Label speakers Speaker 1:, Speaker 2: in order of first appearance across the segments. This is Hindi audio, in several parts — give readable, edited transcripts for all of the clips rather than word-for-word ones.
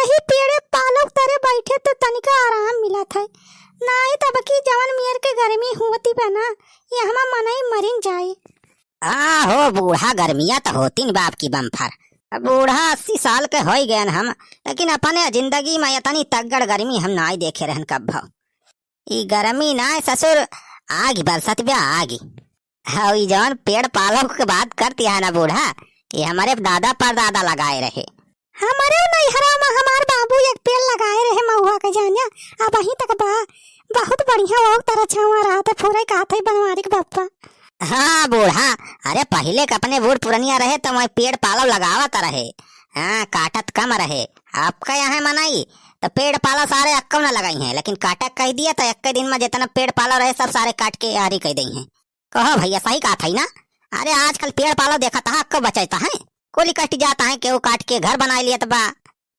Speaker 1: यही पेड़े पालक तरे बैठे तो तनिका आराम मिला था। नहीं तब की जवन मियर के गर्मी होती बना ये हमा मनई मरिन जाए।
Speaker 2: हो बूढ़ा गर्मिया तो होती बाप की बम्फर। बूढ़ा 80 साल के हो गए हम, लेकिन अपने जिंदगी में इतनी तगड़ गर्मी हम ना देखे रहन कब भाव। ई गर्मी ना ससुर आगी बरसत भी आगी। हाँ जवन पेड़ पालक के बात करती है ना बूढ़ा, ये हमारे दादा परदादा लगाए रहे।
Speaker 1: हमारे नैहरा में हमार बाबू एक पेड़ लगाए रहे महुआ के जानिया। अब वहीं तक बा बहुत बढ़िया वो तरह छावा रहा था पूरे काथे बनवारी के बापा।
Speaker 2: हाँ बूढ़ा, अरे पहले के अपने बूढ़ पुरनिया रहे तो वही पेड़ पालव लगावत रहे। हाँ काटत कम रहे। आपका यहाँ मनाई तो पेड़ पाला सारे अक्कम न लगाई हैं, लेकिन काटा कह दिया तो एक दिन में जितना पेड़ पाला रहे सब सारे काट के यारी कह दी हैं। कहो भैया सही कहा था ना। अरे आजकल पेड़ पाला देखा था अक्का बचाता है, कोली कट जाता है, केहू काट के घर बना लियत बा,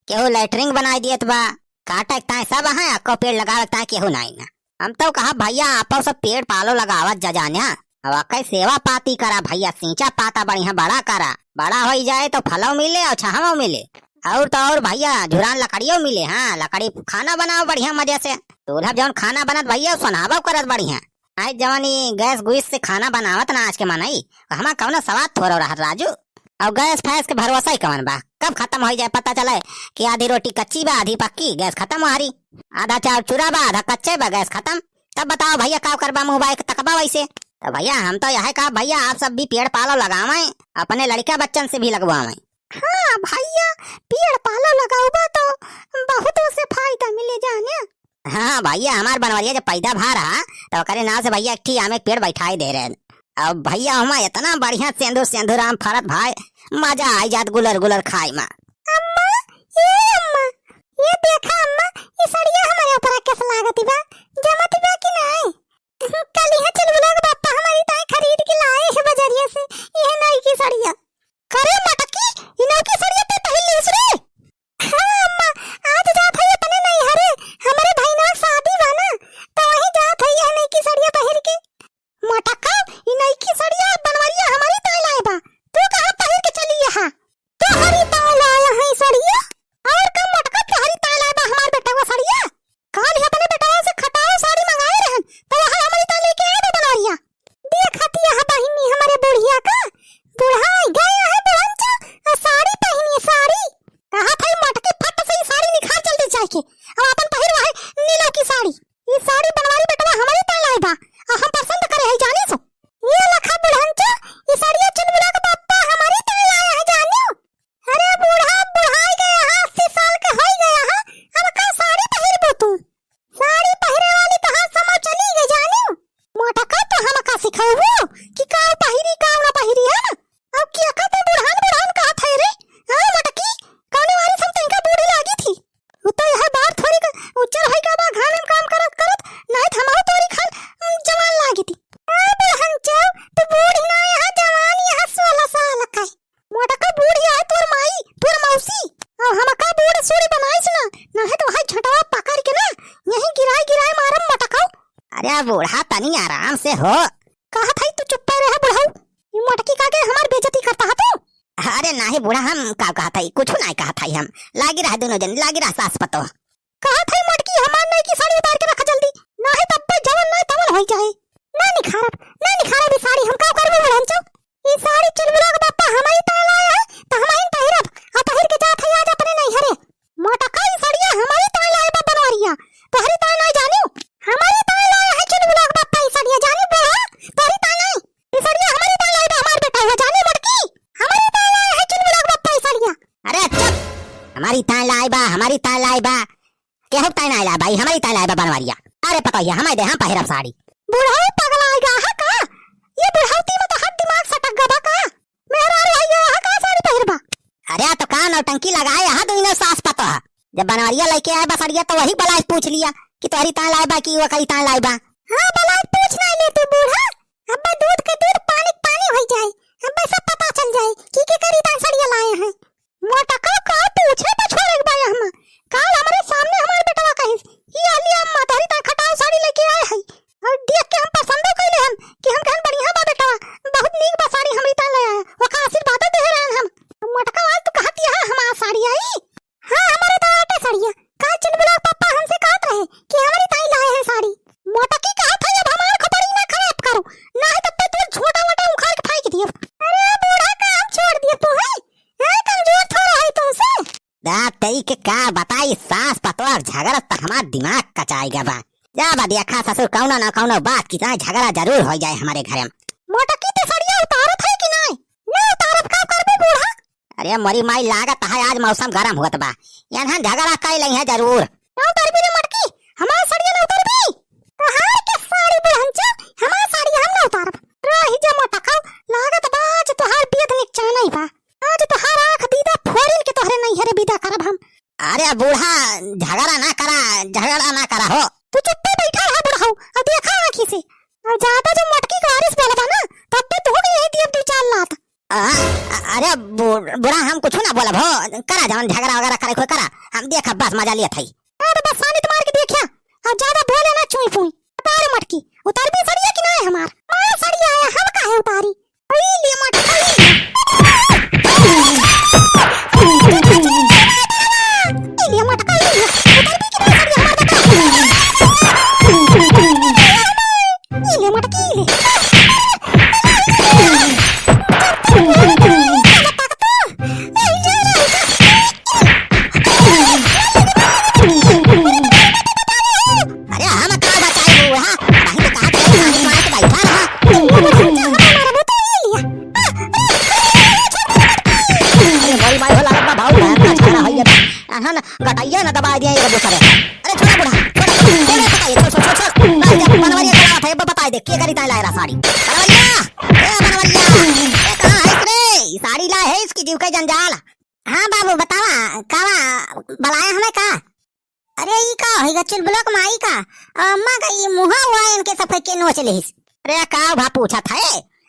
Speaker 2: केहू लैटरिंग बना दियत बा, काटता है सब है अक्का पेड़ लगावता है केहू नहीं ना। हम तो कहा भैया आप सब पेड़ पालो लगावत जा जानिया। अब कई सेवा पाती करा भैया, सींचा पाता बढ़िया बड़ा करा, बड़ा हो जाए तो फलों मिले और छावों मिले और तो और भैया झुरान लकड़ियों मिले। हाँ लकड़ी खाना बनाओ बढ़िया मजे से। दूल्हा जौन खाना बनत भैया सुनावो करत बढ़िया। आज जवानी गैस गुइस से खाना बनावत ना आज के मनाई हमारा कौन स्वाद थोड़ा रहा राजू। और गैस फैस के भरोसा ही कवन बा, कब खत्म हो जाए पता चले कि आधी रोटी कच्ची बा आधी पक्की, गैस खत्म हो रही, आधा चावल चूरा बा आधा कच्चे बा, गैस खत्म। तब बताओ भैया का करबा मोबाइल तकबा वैसे। तो भैया हम तो यह कहा भैया आप सब भी पेड़ पालो लगावे, अपने लड़का बच्चन से भी लगवावे।
Speaker 1: हाँ भैया पेड़ पालो लगाओबा तो बहुत उसे फायदा मिले जाने।
Speaker 2: हाँ भैया हमार बनवरिया जब पैदा भा रहा तो करे नाव से भैया एक हमें पेड़ बैठाई दे रहे। अब भैया हमारा इतना बढ़िया सेंदूर सेंदूर आम फरत भाई मजा आई जात गुलर गुलर खाई में।
Speaker 1: अम्मा ये देखा अम्मा ये सड़िया हमारे ऊपर कैसे लागती बा, जमती बा कि नहीं। कल यहाँ चलबुला के पापा हमारी ताई खरीद के लाए है बाजारिया से ये नई की सड़िया। करे मटकी ये नई की सड़िया पे पहले उसरे। हाँ अम्मा आज जात है अपने नहीं हरे हमारे भाई ना शादी बा ना तो वही जात है ये नई की सड़िया पहन के। मटका ये नई की सड़िया बनवारिया हमारी ताई लाए बा, तू कहां पहन के चली यहाँ। तो हरी ताई लाया है सड़िया और कम मटका हरी ताई लाए बा हमार बेटा वो सड़िया। काल ही अपने बेटा से खटाओ साड़ी मंगाए रहन तो यहाँ हमारी ताई लेके आए बा बनवारिया। देखती है बहिनी हमारे बुढ़िया का बुढ़ा गया है बुढ़ंचा और साड़ी पहनी साड़ी। कहा था मटके फट से साड़ी निखार जल्दी जाके अब अपन पहिरवा है नीलो की साड़ी। ये साड़ी बनवारी बेटवा हमारी ताई लाए बा और हम पसंद करे है जाने सो। ये लखा बुढ़ंचा ये साड़िया चुनबुला के पापा हमारी ताई लाया है जानियो। अरे बूढ़ा बुढ़ाई गया है 80 साल का हो गया है अब का साड़ी पहिरबो तू। साड़ी पहिरे वाली कहां समझ चली गई जानियो। मोटका तो हम का सिखाओ कि का पहिरी का ना पहिरी है। अब क्या कहते बुढ़ान बुढ़ान कहा थे रे। हां मोटकी कौन वाली सब तनका बूढ़ी लागी थी वो तो यह बार थोड़ी का उच्चर होई का बा घाम में काम करत करत नहीं थमाओ तोरी खान जवान लागी थी। हां बुढ़न चाव तो बूढ़ी ना यहां जवान यहां 16 साल का है। मोटका बूढ़ी है तोर माई तोर मौसी और हम का बूढ़ सूरी बनाई सुना ना है तो हाय छटावा पकड़ के ना यहीं गिराई मारम मोटका।
Speaker 2: अरे बूढ़ा तनी आराम से हो।
Speaker 1: कहा था तू चुप रह बुढ़ाऊ ये मोटकी का के हमार बेइज्जती करता है तू।
Speaker 2: अरे नहीं बूढ़ा हम का कहा था कुछ नहीं कहा था हम लागी रहा दोनों जन लागी रहा सास पतो।
Speaker 1: कहा था मोटकी हमार नहीं की साड़ी उतार के रख जल्दी ना है तब पे जवन नहीं तवन होई जाए। ना निखारब भी साड़ी हम का करबो बुढ़ंचो। ये साड़ी चुलबुला के पापा हमारी ताई लाया है तो हमारी पहिरब आ पहिर के जात है आज अपने नहीं हरे। मोटका ये साड़िया हमारी ताई लाए बा बनवारिया तो हरी ताई नहीं जानियो। हमारी ताई लाया है चुलबुला के पापा ये साड़िया जानी बुढ़ा तोरी ताई नहीं ये साड़िया हमारी ताई लाए बा हमार बेटा है जानी मोटकी हमारी ताई लाया है चुलबुला के पापा ये साड़िया।
Speaker 2: अरे चुप हमारी ताई लाए बा केहू ताई नहीं लाए भाई हमारी ताई लाए बा बनवारिया। अरे पता है हमारे दे हम पहिरब साड़ी।
Speaker 1: बुढ़ा पागल आएगा है का ये बुढ़ावती में तो हद दिमाग सटक गबा का मेरा भैया है का साड़ी पहिरबा।
Speaker 2: अरे तो कान और टंकी लगाए यहाँ दोनों सास पतो है। जब बनवारिया लेके आए बा साड़िया तो वही बलाज पूछ लिया कि तोहरी ताई लाए बा कि वो कई ताई लाए बा।
Speaker 1: हां बलाज पूछ नहीं लेते बूढ़ा अब दूध के दूध पानी पानी हो जाए अब सब पता चल जाए कि करी ताई साड़िया लाए हैं। मोटा का पूछे तो छोड़े बा हम काल हमारे सामने हमारे बेटवा कहिस ये अली अम्मा तोहरी ताई खटाओ साड़ी लेके आए है और देख के हम पसंद कइले हम कि हम कहन बढ़िया बा बेटवा बहुत नीक बा साड़ी हमारी ताई लाया है वो का आशीर्वाद दे रहे हैं हम। मोटका आज तो कहती है हमारा साड़ी आई। हां हमारे तो आटे साड़िया का चुलबुला पापा हमसे कहत रहे कि हमारी ताई लाए हैं साड़ी। मोटा की कहा था अब हमार खबरी ना खराब करो, ना है तब पे तू छोटा मोटा उखाड़ के फेंक दियो। अरे बूढ़ा काम छोड़ दिया तू है कमजोर थोड़ा है तुमसे।
Speaker 2: दांत तेरी के का बताई सास पतवार झगड़ा तो हमार दिमाग कचाएगा बा। जा बा देखा ससुर कौनो ना कौनो बात की झगड़ा जरूर हो जाए हमारे घर में।
Speaker 1: मोटा की ते साड़िया उतारत है कि नहीं? ना उतारत का करबे बूढ़ा?
Speaker 2: अरे मरी माई लागत है आज मौसम गर्म हुआ बा, यहाँ झगड़ा कर लई है जरूर।
Speaker 1: ना उतारबी रे मटकी, हमार साड़िया ना उतारबी। तहार के साड़ी बुढ़ंचा, हमार साड़ी हम ना उतारब। रही जा मोटा खाओ, लागत बाज तोहार बियत निकचा नहीं बा। आज तोहार आंख दीदा फोरिन के तोहरे नहीं हरे विदा करब हम।
Speaker 2: अरे बूढ़ा झगड़ा ना करा हो।
Speaker 1: तू चुप्पे बैठा है बुढ़ाऊ और देखा आंखी से। और ज्यादा जो मटकी का वारिस बोलबा ना तब पे तू ही यही दियब दू चाल लात।
Speaker 2: अरे बुढ़ा हम कुछ ना बोलब हो, करा जवन झगड़ा वगैरह करे कोई करा, हम देखा बस मजा लिया थई।
Speaker 1: अरे बस सानी मार के देखिया और ज्यादा बोले ना चुई पुई। उतार मटकी, उतार भी सड़िया कि नहीं हमार? मां सड़िया आया हम काहे उतारी? ओई ले मटकी ले मटकी उतार भी कि नहीं सड़िया हमार बता। ले मटकी ले
Speaker 2: गटाइया ना दबा दिया ये दूसरे। अरे छोड़ा बुढ़ा छोड़ बनवरिया चला था बता दे के करी ताई लायरा साड़ी। बनवरिया ए कहां है रे? साड़ी लाए है इसकी जीव का जंजाल।
Speaker 1: हां बाबू बतावा कावा बुलाया हमें का? अरे ई का होइगा चुलबुला माई का अम्मा का ये मुहा हुआ इनके सफे के नोच लेहिस।
Speaker 2: अरे का भा पूछा था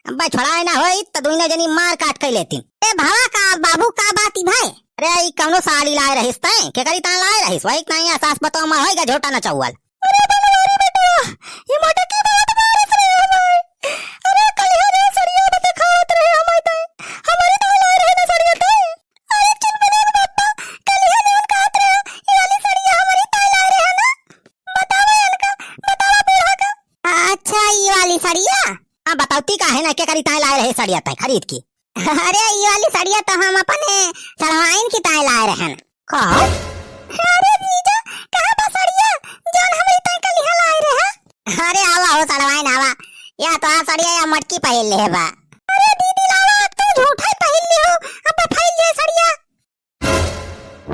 Speaker 2: अब्बा छोड़ा ना होई त दुइना जनी मार काट के लेती।
Speaker 1: ए भावा का बाबू का बाती भाई?
Speaker 2: अरे ई कौनो साड़ी लाए रहिस तै के करी ता लाए रहिस वही नहीं एहसास बताओ मा होइगा झोटा ना चौवल।
Speaker 1: अरे बनवारी बेटा ये मोटा की बात बारिश रे हमारे। अरे कलिया रे सड़िया बते खात रहे हमारे तै हमारी तो लाए रहे ना सड़िया तै। अरे चुलबुला बापा कलिया ने कहत रहे ये वाली सड़िया हमारी तै लाए रहे ना? बतावा इनका बतावा बूढ़ा का। अच्छा ये वाली सड़िया
Speaker 2: हां बताओती का है ना के करी ता लाए रहे सड़िया तै खरीद की।
Speaker 1: अरे ये वाली सड़िया तो हम अपने सड़वाइन की ताई लाए रहन।
Speaker 2: का
Speaker 1: अरे जीजा कहां बा सड़िया जोन हमारी ताई कल यहां लाए रहे?
Speaker 2: अरे आवा हो सड़वाइन आवा या तो आ सड़िया या मटकी पहन ले बा।
Speaker 1: अरे दीदी लावा तू झूठा पहन ले हो अब फैल ले सड़िया।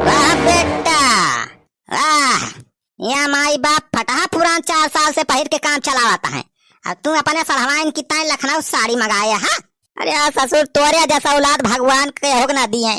Speaker 2: वाह बेटा वाह, या माई बाप फटा पुरान 4 साल से पहिर के काम चलावता है, अब तू अपने सड़वाइन की ताई लखनऊ साड़ी मंगाया है। अरे ससुर तोरे जैसा औलाद भगवान के होग ना दिए।